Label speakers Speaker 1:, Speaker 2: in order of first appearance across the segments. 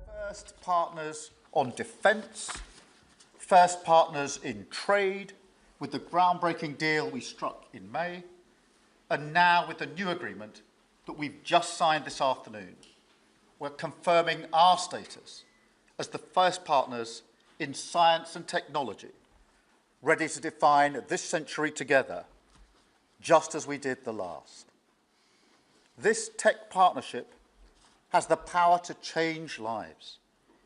Speaker 1: First partners on defence, first partners in trade, with the groundbreaking deal we struck in May, and now with the new agreement that we've just signed this afternoon, we're confirming our status as the first partners in science and technology, ready to define this century together, just as we did the last. This tech partnership has the power to change lives.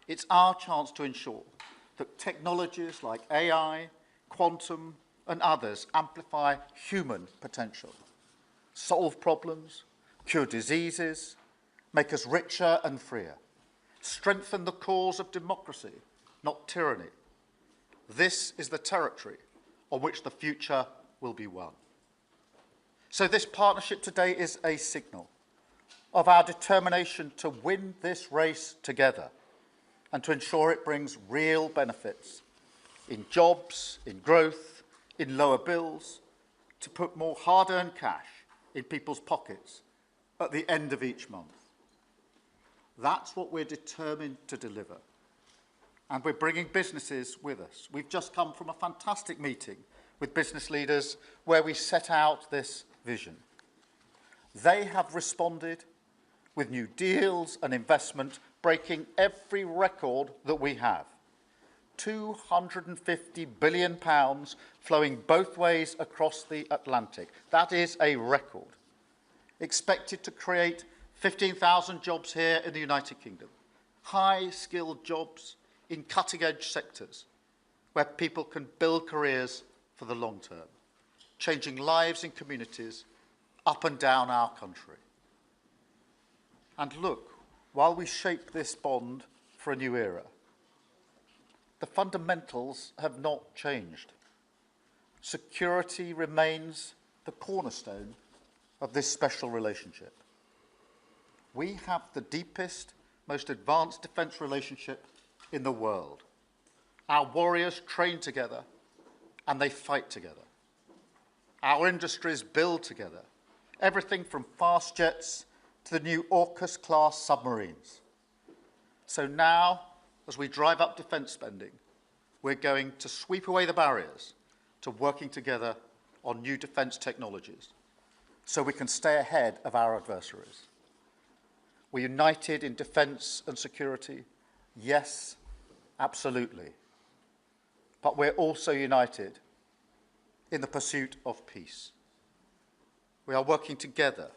Speaker 1: It's our chance to ensure that technologies like AI, quantum, and others amplify human potential, solve problems, cure diseases, make us richer and freer, strengthen the cause of democracy, not tyranny. This is the territory on which the future will be won. So this partnership today is a signal of our determination to win this race together and to ensure it brings real benefits in jobs, in growth, in lower bills, to put more hard-earned cash in people's pockets at the end of each month. That's what we're determined to deliver. And we're bringing businesses with us. We've just come from a fantastic meeting with business leaders where we set out this vision. They have responded with new deals and investment, breaking every record that we have. £250 billion flowing both ways across the Atlantic. That is a record. Expected to create 15,000 jobs here in the United Kingdom. High-skilled jobs in cutting-edge sectors where people can build careers for the long term, changing lives in communities up and down our country. And look, while we shape this bond for a new era, the fundamentals have not changed. Security remains the cornerstone of this special relationship. We have the deepest, most advanced defence relationship in the world. Our warriors train together and they fight together. Our industries build together, everything from fast jets to the new AUKUS-class submarines. So now, as we drive up defence spending, we're going to sweep away the barriers to working together on new defence technologies so we can stay ahead of our adversaries. We're united in defence and security. Yes, absolutely. But we're also united in the pursuit of peace. We are working together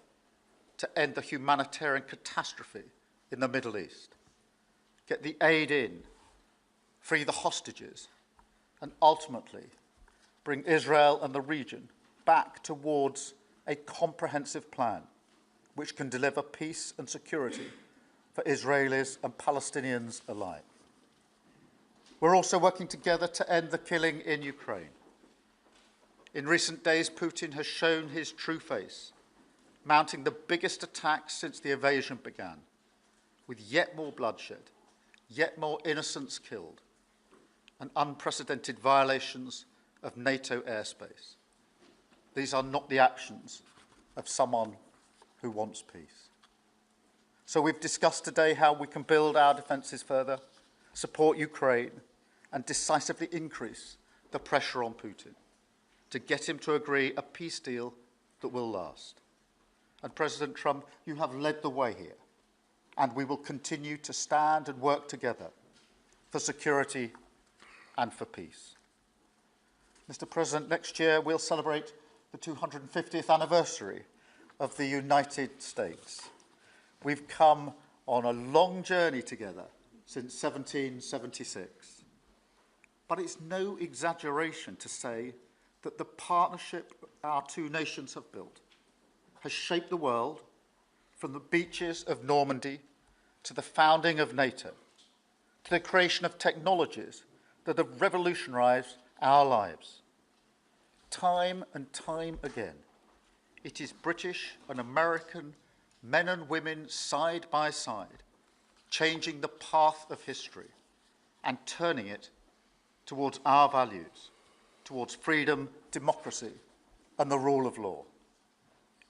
Speaker 1: to end the humanitarian catastrophe in the Middle East, get the aid in, free the hostages, and ultimately bring Israel and the region back towards a comprehensive plan which can deliver peace and security for Israelis and Palestinians alike. We're also working together to end the killing in Ukraine. In recent days, Putin has shown his true face, mounting the biggest attacks since the invasion began, with yet more bloodshed, yet more innocents killed, and unprecedented violations of NATO airspace. These are not the actions of someone who wants peace. So we've discussed today how we can build our defences further, support Ukraine, and decisively increase the pressure on Putin to get him to agree a peace deal that will last. And President Trump, you have led the way here, and we will continue to stand and work together for security and for peace. Mr. President, next year we'll celebrate the 250th anniversary of the United States. We've come on a long journey together since 1776. But it's no exaggeration to say that the partnership our two nations have built has shaped the world from the beaches of Normandy to the founding of NATO, to the creation of technologies that have revolutionized our lives. Time and time again, it is British and American men and women side by side, changing the path of history and turning it towards our values, towards freedom, democracy, and the rule of law.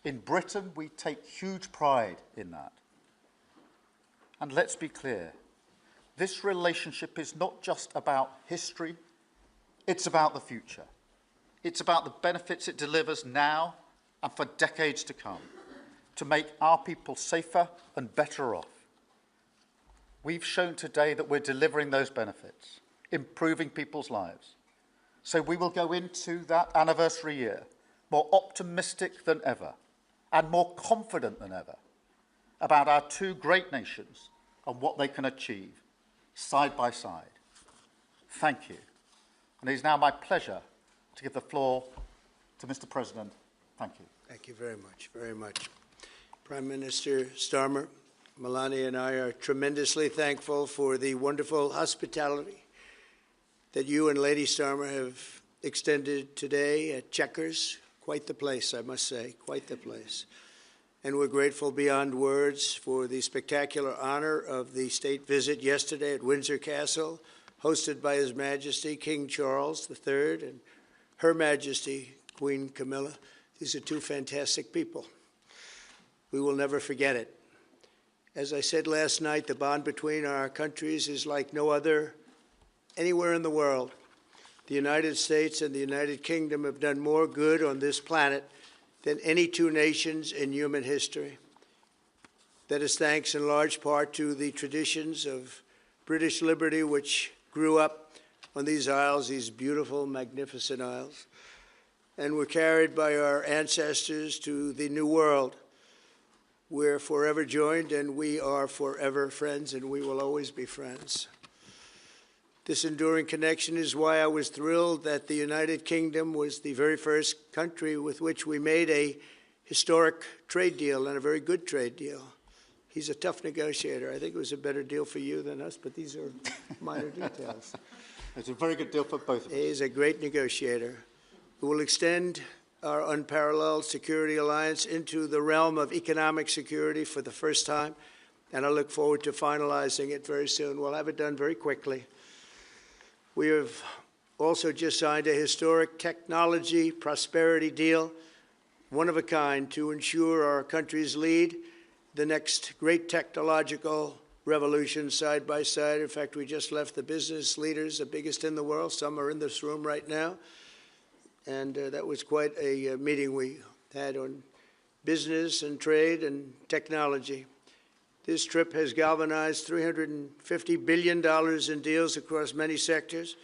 Speaker 1: In Britain, we take huge pride in that. And let's be clear, this relationship is not just about history, it's about the future. It's about the benefits it delivers now and for decades to come, to make our people safer and better off. We've shown today that we're delivering those benefits, improving people's lives. So we will go into that anniversary year more optimistic than ever and more confident than ever about our two great nations and what they can achieve side by side. Thank you. And it is now my pleasure to give the floor to Mr. President. Thank you.
Speaker 2: Thank you very much, very much. Prime Minister Starmer, Melania and I are tremendously thankful for the wonderful hospitality that you and Lady Starmer have extended today at Chequers. Quite the place, I must say, quite the place. And we're grateful beyond words for the spectacular honor of the state visit yesterday at Windsor Castle, hosted by His Majesty King Charles III and Her Majesty Queen Camilla. These are two fantastic people. We will never forget it. As I said last night, the bond between our countries is like no other anywhere in the world. The United States and the United Kingdom have done more good on this planet than any two nations in human history. That is thanks in large part to the traditions of British liberty, which grew up on these isles, these beautiful, magnificent isles, and were carried by our ancestors to the New World. We're forever joined, and we are forever friends, and we will always be friends. This enduring connection is why I was thrilled that the United Kingdom was the very first country with which we made a historic trade deal, and a very good trade deal. He's a tough negotiator. I think it was a better deal for you than us, but these are minor details.
Speaker 1: It's a very good deal for both of us.
Speaker 2: He's a great negotiator who will extend our unparalleled security alliance into the realm of economic security for the first time, and I look forward to finalizing it very soon. We'll have it done very quickly. We have also just signed a historic technology prosperity deal, one of a kind, to ensure our countries lead the next great technological revolution side by side. In fact, we just left the business leaders, the biggest in the world. Some are in this room right now. And that was quite a meeting we had on business and trade and technology. This trip has galvanized $350 billion in deals across many sectors,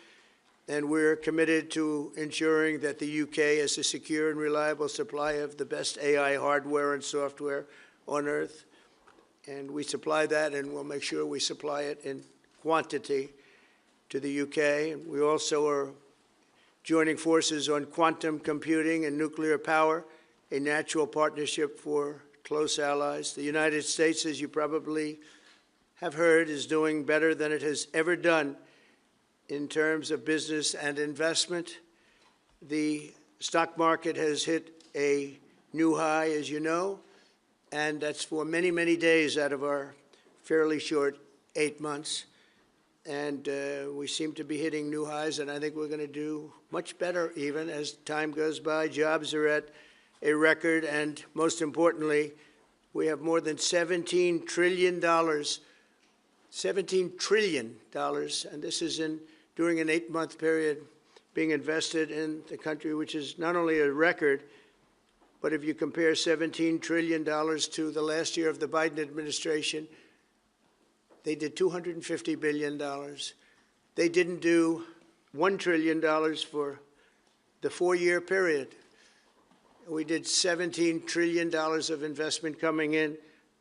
Speaker 2: and we're committed to ensuring that the UK has a secure and reliable supply of the best AI hardware and software on Earth. And we supply that, and we'll make sure we supply it in quantity to the UK. And we also are joining forces on quantum computing and nuclear power, a natural partnership for close allies. The United States, as you probably have heard, is doing better than it has ever done in terms of business and investment. The stock market has hit a new high, as you know, and that's for many, many days out of our fairly short 8 months. And we seem to be hitting new highs, and I think we're going to do much better even as time goes by. Jobs are at a record, and most importantly, we have more than $17 trillion, $17 trillion, and this is during an 8-month period being invested in the country, which is not only a record, but if you compare $17 trillion to the last year of the Biden administration, they did $250 billion. They didn't do $1 trillion for the 4-year period. We did $17 trillion of investment coming in.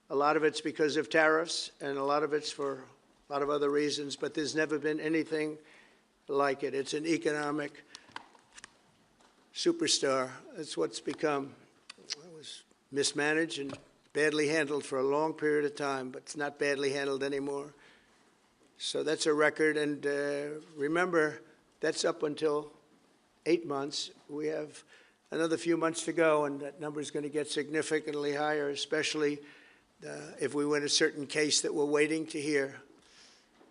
Speaker 2: A lot of it's because of tariffs, and a lot of it's for a lot of other reasons, but there's never been anything like it. It's an economic superstar. That's what's become. It was mismanaged and badly handled for a long period of time, but it's not badly handled anymore. So that's a record, and remember, that's up until 8 months. We have another few months to go, and that number is going to get significantly higher, especially if we win a certain case that we're waiting to hear.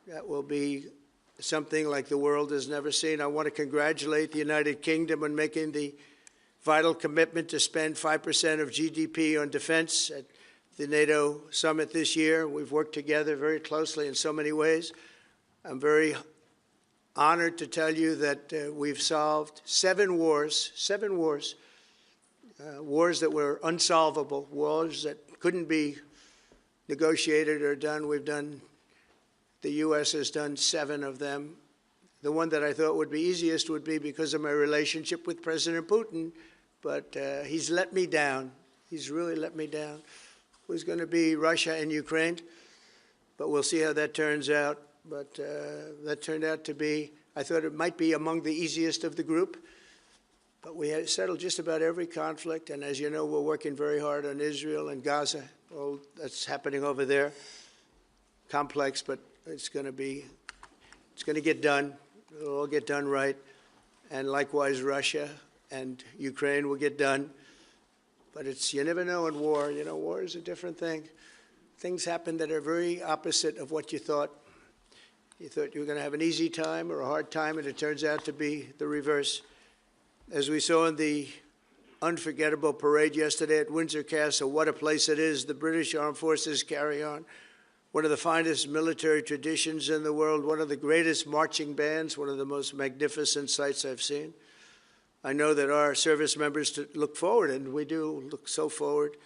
Speaker 2: That will be something like the world has never seen. I want to congratulate the United Kingdom on making the vital commitment to spend 5% of GDP on defense at the NATO summit this year. We've worked together very closely in so many ways. I'm very honored to tell you that we've solved 7 wars, wars that were unsolvable, wars that couldn't be negotiated or done. The U.S. has done 7 of them. The one that I thought would be easiest would be because of my relationship with President Putin, but he's let me down. He's really let me down. It was going to be Russia and Ukraine, but we'll see how that turns out. But that turned out to be, I thought it might be among the easiest of the group. But we had settled just about every conflict, and as you know, we're working very hard on Israel and Gaza. All that's happening over there. Complex, but it's going to get done. It'll all get done right. And likewise, Russia and Ukraine will get done. But you never know in war. You know, war is a different thing. Things happen that are very opposite of what you thought. You thought you were going to have an easy time or a hard time, and it turns out to be the reverse. As we saw in the unforgettable parade yesterday at Windsor Castle, what a place it is. The British Armed Forces carry on one of the finest military traditions in the world, one of the greatest marching bands, one of the most magnificent sights I've seen. I know that our service members look forward, and we do look so forward,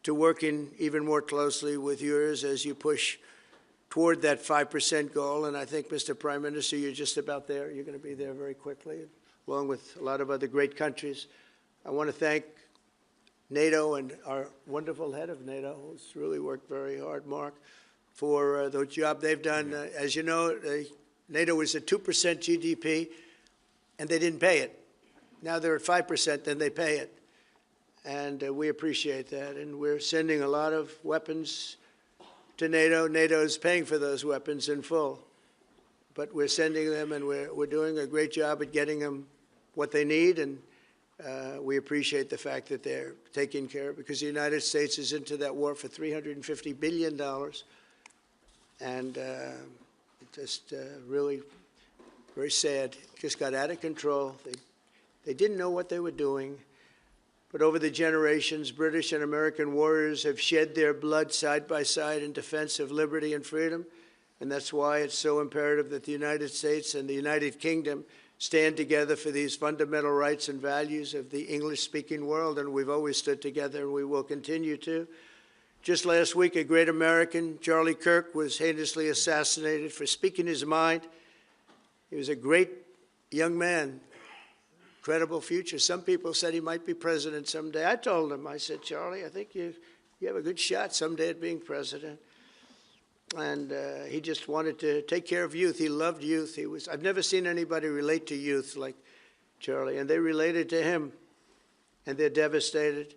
Speaker 2: to working even more closely with yours as you push toward that 5% goal. And I think, Mr. Prime Minister, you're just about there. You're going to be there very quickly, along with a lot of other great countries. I want to thank NATO and our wonderful head of NATO, who's really worked very hard, Mark, for the job they've done. As you know, NATO was at 2% GDP, and they didn't pay it. Now they're at 5%, then they pay it. And we appreciate that. And we're sending a lot of weapons to NATO. NATO is paying for those weapons in full. But we're sending them, and we're doing a great job at getting them what they need. And we appreciate the fact that they're taking care of it, because the United States is into that war for $350 billion. And just really very sad. It just got out of control. They didn't know what they were doing. But over the generations, British and American warriors have shed their blood side by side in defense of liberty and freedom. And that's why it's so imperative that the United States and the United Kingdom stand together for these fundamental rights and values of the English-speaking world. And we've always stood together, and we will continue to. Just last week, a great American, Charlie Kirk, was heinously assassinated for speaking his mind. He was a great young man. Incredible future. Some people said he might be president someday. I told him, I said, Charlie, I think you have a good shot someday at being president. And he just wanted to take care of youth. He loved youth. I've never seen anybody relate to youth like Charlie. And they related to him, and they're devastated.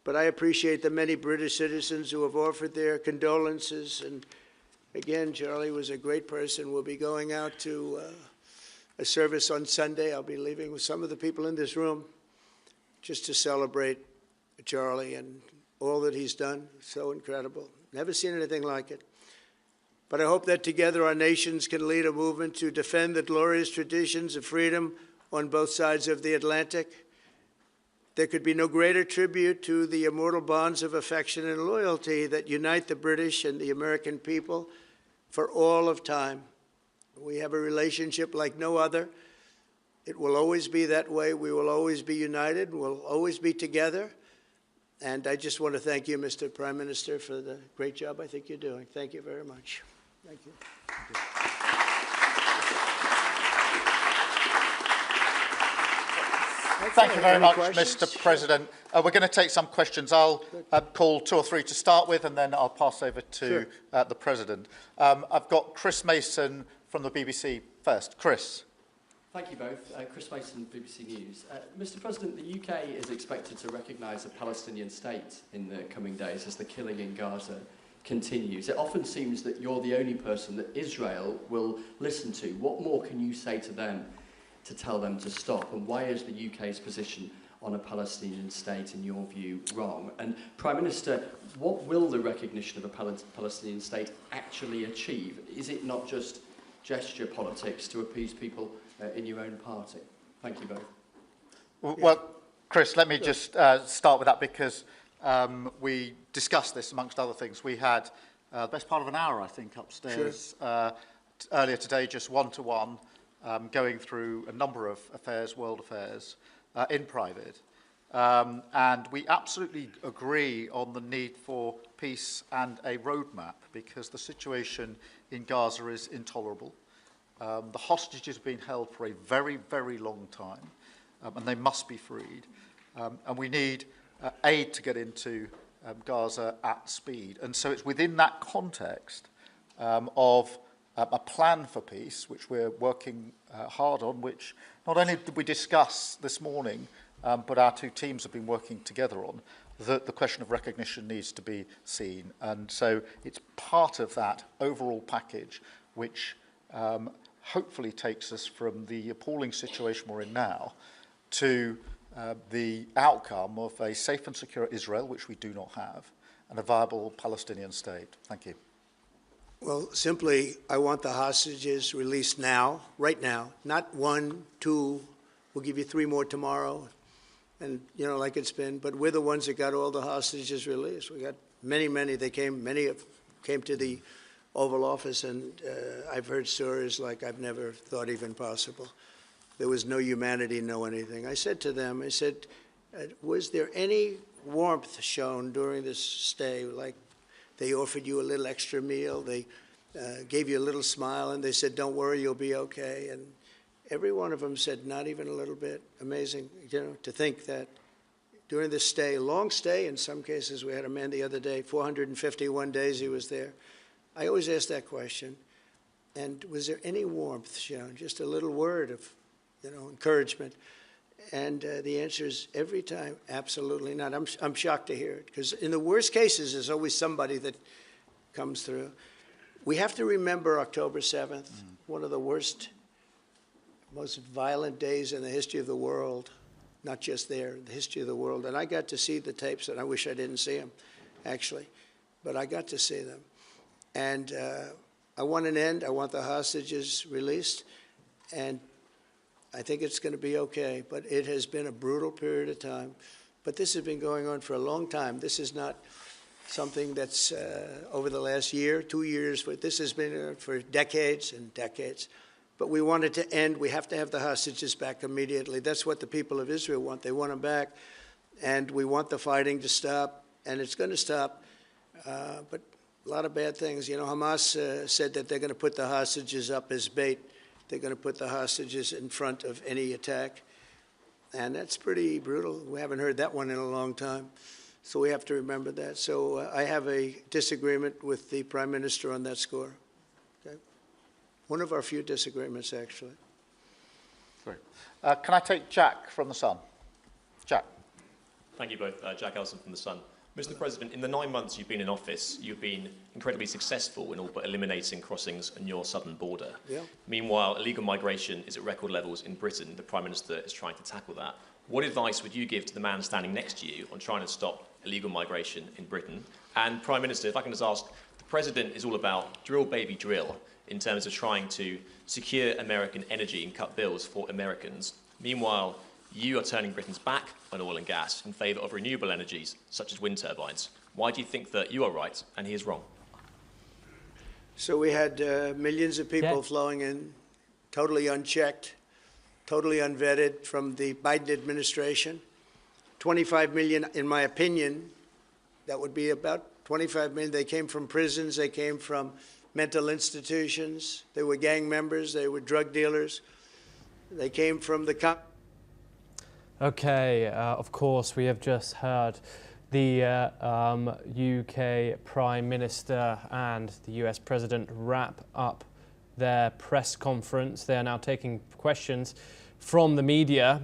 Speaker 2: But I appreciate the many British citizens who have offered their condolences. And again, Charlie was a great person. We'll be going out to a service on Sunday. I'll be leaving with some of the people in this room just to celebrate Charlie and all that he's done. So incredible. Never seen anything like it. But I hope that together our nations can lead a movement to defend the glorious traditions of freedom on both sides of the Atlantic. There could be no greater tribute to the immortal bonds of affection and loyalty that unite the British and the American people for all of time. We have a relationship like no other. It will always be that way. We will always be united. We'll always be together. And I just want to thank you, Mr. Prime Minister, for the great job I think you're doing. Thank you very much. Thank you.
Speaker 1: Thank you very much, Mr. President. We're going to take some questions. I'll call 2 or 3 to start with, and then I'll pass over to the President. I've got Chris Mason from the BBC first. Chris.
Speaker 3: Thank you both. Chris Mason, BBC News. Mr. President, the UK is expected to recognise a Palestinian state in the coming days as the killing in Gaza continues. It often seems that you're the only person that Israel will listen to. What more can you say to them to tell them to stop? And why is the UK's position on a Palestinian state, in your view, wrong? And Prime Minister, what will the recognition of a Palestinian state actually achieve? Is it not just gesture politics to appease people in your own party? Thank you both.
Speaker 1: Well, Chris, let me just start with that, because we discussed this amongst other things. We had the best part of an hour, I think, upstairs earlier today, just one-to-one, going through a number of affairs, world affairs, in private. And we absolutely agree on the need for peace and a roadmap, because the situation in Gaza is intolerable. The hostages have been held for a very, very long time, and they must be freed. And we need aid to get into Gaza at speed. And so it's within that context of a plan for peace, which we're working hard on, which not only did we discuss this morning, but our two teams have been working together on, that the question of recognition needs to be seen. And so it's part of that overall package which hopefully takes us from the appalling situation we're in now to the outcome of a safe and secure Israel, which we do not have, and a viable Palestinian state. Thank you.
Speaker 2: Well, simply, I want the hostages released now, right now, not 1, 2, we'll give you 3 more tomorrow, and, you know, like it's been, but we're the ones that got all the hostages released. We got many, many came to the Oval Office, and I've heard stories like I've never thought even possible. There was no humanity, no anything. I said to them, I said, was there any warmth shown during this stay? Like they offered you a little extra meal, they gave you a little smile, and they said, don't worry, you'll be okay. And every one of them said, not even a little bit. Amazing, you know, to think that during this stay, long stay in some cases. We had a man the other day, 451 days he was there. I always ask that question. And was there any warmth shown? Just a little word of, you know, encouragement. And the answer is every time, absolutely not. I'm shocked to hear it, because in the worst cases, there's always somebody that comes through. We have to remember October 7th, one of the worst, most violent days in the history of the world, not just there, the history of the world. And I got to see the tapes, and I wish I didn't see them, actually, but I got to see them. And I want an end. I want the hostages released, and I think it's going to be okay, but it has been a brutal period of time. But this has been going on for a long time. This is not something that's over the last year, 2 years, but this has been for decades and decades. But we want it to end. We have to have the hostages back immediately. That's what the people of Israel want. They want them back, and we want the fighting to stop, and it's going to stop. But a lot of bad things. You know, Hamas said that they're going to put the hostages up as bait. They're going to put the hostages in front of any attack. And that's pretty brutal. We haven't heard that one in a long time. So we have to remember that. So I have a disagreement with the Prime Minister on that score. Okay? One of our few disagreements, actually.
Speaker 1: Sorry. Can I take Jack from The Sun? Jack.
Speaker 4: Thank you both. Jack Elson from The Sun. Mr. President, in the 9 months you've been in office, you've been incredibly successful in all but eliminating crossings on your southern border.
Speaker 2: Yeah.
Speaker 4: Meanwhile, illegal migration is at record levels in Britain. The Prime Minister is trying to tackle that. What advice would you give to the man standing next to you on trying to stop illegal migration in Britain? And Prime Minister, if I can just ask, the President is all about drill, baby, drill in terms of trying to secure American energy and cut bills for Americans. Meanwhile, you are turning Britain's back on oil and gas in favour of renewable energies, such as wind turbines. Why do you think that you are right and he is wrong?
Speaker 2: So we had millions of people flowing in, totally unchecked, totally unvetted from the Biden administration. 25 million, in my opinion, that would be about 25 million. They came from prisons, they came from mental institutions, they were gang members, they were drug dealers, they came from the...
Speaker 5: Okay, of course, we have just heard the UK Prime Minister and the US President wrap up their press conference. They are now taking questions from the media.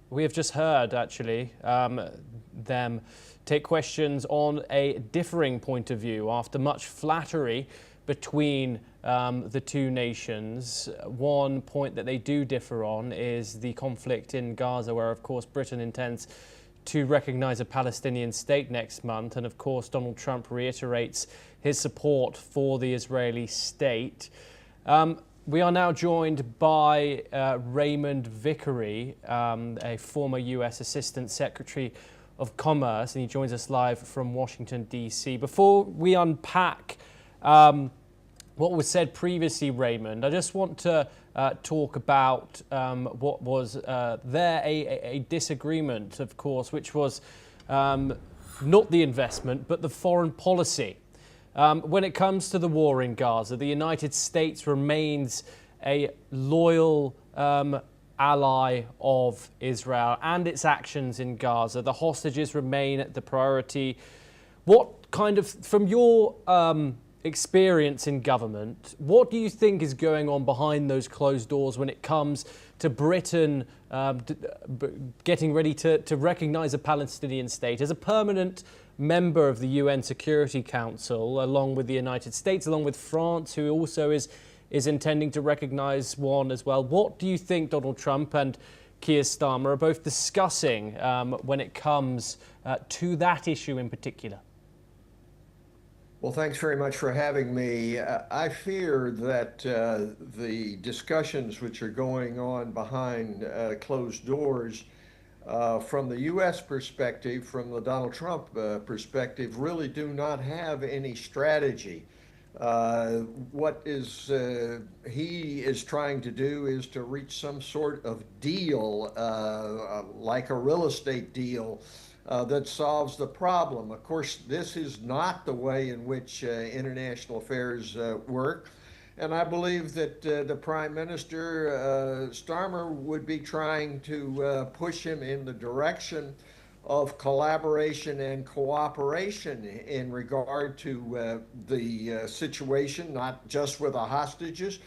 Speaker 5: We have just heard, actually, them take questions on a differing point of view after much flattery between the two nations. One point that they do differ on is the conflict in Gaza, where, of course, Britain intends to recognise a Palestinian state next month. And, of course, Donald Trump reiterates his support for the Israeli state. We are now joined by Raymond Vickery, a former US Assistant Secretary of Commerce, and he joins us live from Washington, D.C. Before we unpack what was said previously, Raymond, I just want to talk about what was a disagreement, of course, which was not the investment, but the foreign policy. When it comes to the war in Gaza, the United States remains a loyal ally of Israel and its actions in Gaza. The hostages remain the priority. What kind of, from your experience in government, what do you think is going on behind those closed doors when it comes to Britain getting ready to recognise a Palestinian state as a permanent member of the UN Security Council, along with the United States, along with France, who also is intending to recognise one as well? What do you think Donald Trump and Keir Starmer are both discussing when it comes to that issue in particular?
Speaker 6: Well, thanks very much for having me. I fear that the discussions which are going on behind closed doors from the U.S. perspective, from the Donald Trump perspective, really do not have any strategy. What he is trying to do is to reach some sort of deal, like a real estate deal, that solves the problem. Of course, this is not the way in which international affairs work. And I believe that the Prime Minister, Starmer, would be trying to push him in the direction of collaboration and cooperation in regard to the situation, not just with the hostages,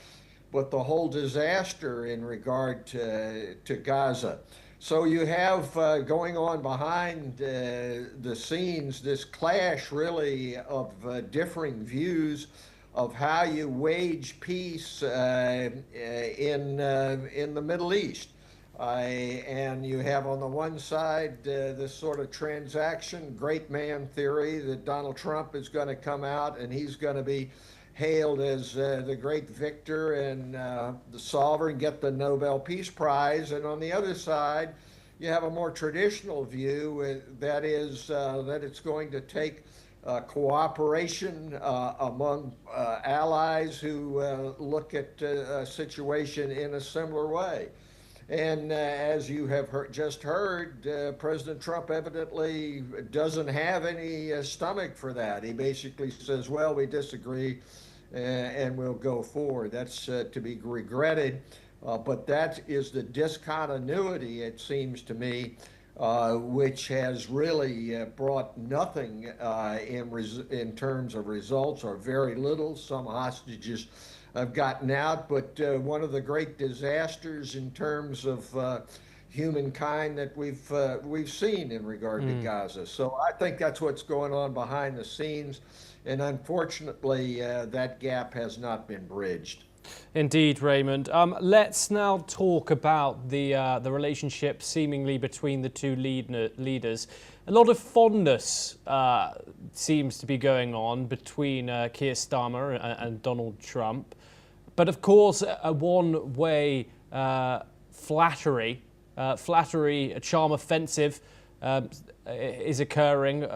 Speaker 6: but the whole disaster in regard to Gaza. So you have going on behind the scenes this clash really of differing views of how you wage peace in the Middle East. And you have on the one side this sort of transaction, great man theory that Donald Trump is going to come out and he's going to be hailed as the great victor and the solver and get the Nobel Peace Prize. And on the other side, you have a more traditional view that is that it's going to take cooperation among allies who look at a situation in a similar way. And as you have just heard, President Trump evidently doesn't have any stomach for that. He basically says, well, we disagree and we'll go forward. That's to be regretted. But that is the discontinuity, it seems to me, which has really brought nothing in terms of results, or very little. Some hostages have gotten out, but one of the great disasters in terms of humankind that we've seen in regard to Gaza. So I think that's what's going on behind the scenes, and unfortunately, that gap has not been bridged.
Speaker 5: Indeed, Raymond. Let's now talk about the relationship seemingly between the two leaders. A lot of fondness seems to be going on between Keir Starmer and Donald Trump. But of course, a one-way flattery, a charm offensive is occurring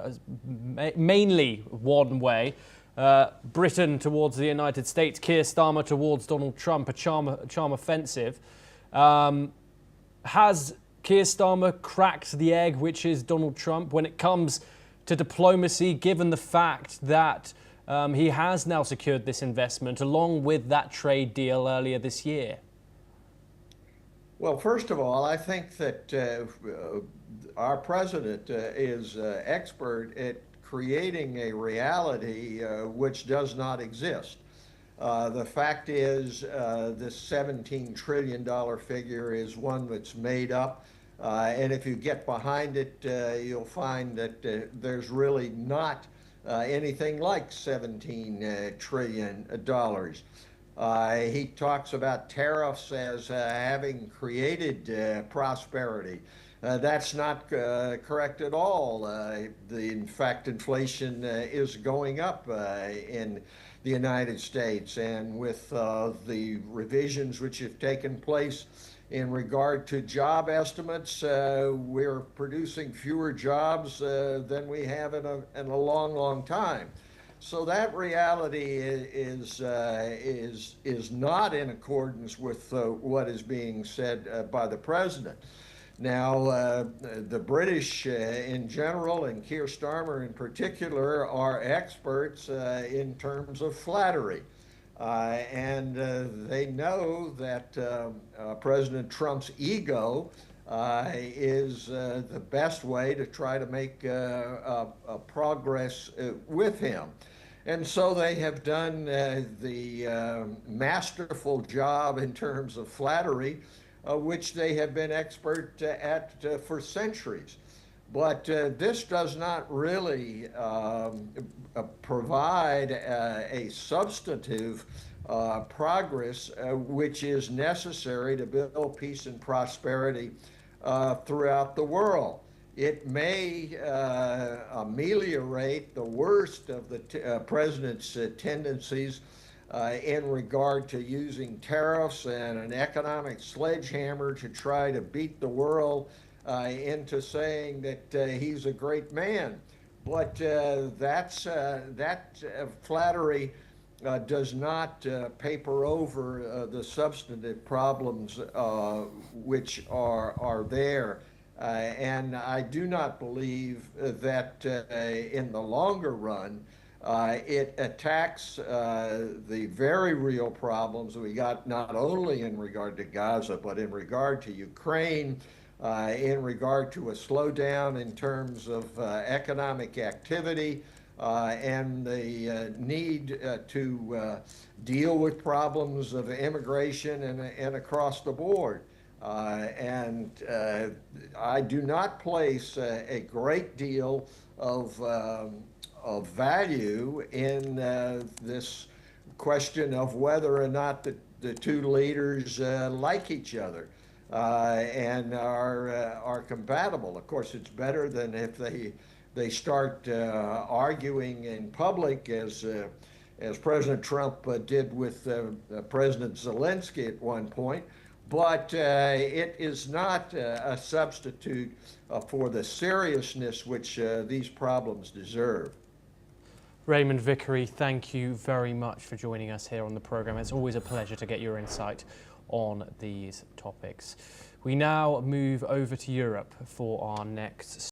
Speaker 5: mainly one way. Britain towards the United States, Keir Starmer towards Donald Trump, a charm offensive. Has Keir Starmer cracked the egg, which is Donald Trump, when it comes to diplomacy, given the fact that he has now secured this investment along with that trade deal earlier this year?
Speaker 6: Well, first of all, I think that our president is expert at creating a reality which does not exist. The fact is, this $17 trillion figure is one that's made up. And if you get behind it, you'll find that there's really not anything like $17 trillion. He talks about tariffs as having created prosperity. That's not correct at all. In fact, inflation is going up in the United States, and with the revisions which have taken place In regard to job estimates, we're producing fewer jobs than we have in a long, long time. So that reality is not in accordance with what is being said by the president. Now, the British in general, and Keir Starmer in particular, are experts in terms of flattery. And they know that President Trump's ego is the best way to try to make progress with him. And so they have done the masterful job in terms of flattery, which they have been expert at for centuries. But this does not really provide a substantive progress which is necessary to build peace and prosperity throughout the world. It may ameliorate the worst of the president's tendencies in regard to using tariffs and an economic sledgehammer to try to beat the world into saying that he's a great man. But that flattery does not paper over the substantive problems which are there. And I do not believe that in the longer run it attacks the very real problems we got, not only in regard to Gaza, but in regard to Ukraine, in regard to a slowdown in terms of economic activity, and the need to deal with problems of immigration and across the board. And I do not place a great deal of value in this question of whether or not the two leaders like each other and are compatible. Of course, it's better than if they start arguing in public, as President Trump did with President Zelensky at one point. But it is not a substitute for the seriousness which these problems deserve.
Speaker 5: Raymond Vickery, thank you very much for joining us here on the programme. It's always a pleasure to get your insight on these topics. We now move over to Europe for our next